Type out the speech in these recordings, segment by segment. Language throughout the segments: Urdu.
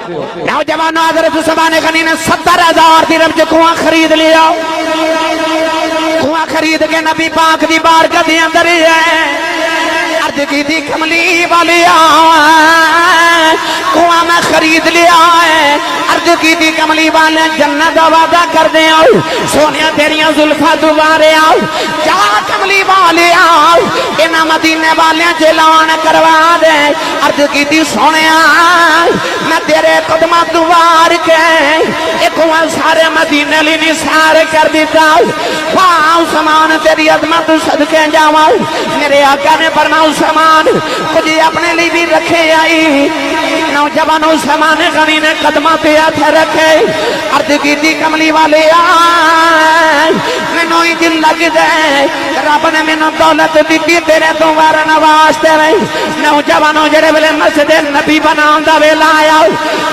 نوجوانوں حضرت عثمان غنی نے 70,000 درہم جو کنواں خرید لیا، کنواں خرید کے نبی پاک دی بارگاہ دے اندر عرض کی تھی کملی والیا کنواں میں خرید لیا ہے، عرض کی تھی کملی والے جنت دا وعدہ کر دے آؤ، سونیا تیریاں زلفاں دوبارے آؤ، جا کملی والے آؤ، انہاں مدینے والے جلان کروا دے، عرض کی تھی سونیا میں تیرے قدمہ دوار کے ایک کنواں سارے مدینے لی نثار کر دیتا ہوں، سامان تیری عظمت صدقے جاواں، میرے آقا نے فرمایا سامان مجھے اپنے لیے بھی رکھے آئی، نوجوانوں سامان غنی نے قدمہ پہ ہاتھ رکھے، عرض کی تھی کملی والے میں نوئی دل لگ دے، رب نے میں دولت دیتی تیرے دوبارہ نواستے رہی، نوجوانوں جڑے ویلے مسجد نبی بناؤں دا ویلا آیا،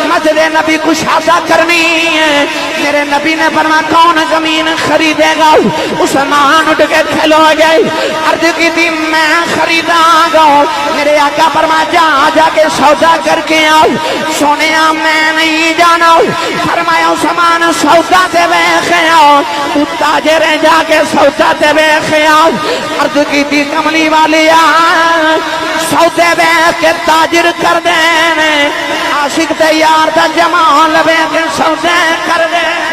مسجد نبی کو شادہ کرنی ہے، میرے نبی نے فرمایا کون زمین خریدے گا، عثمان اٹھ کے کھلو گئے، عرض کی تھی میں خریدا گا، میرے آقا فرمایا جا کے سودا کر کے آؤ، سونے میں نہیں جانا، فرمایا عثمان سودا تے بیخے آؤ، تو تاجر جا کے سودا تے بیخے آؤ، عرض کی تھی کملی والی سودے بیخ کے تاجر کر دینے، عاشق تے یار دا جمال بیخ سودے کر دینے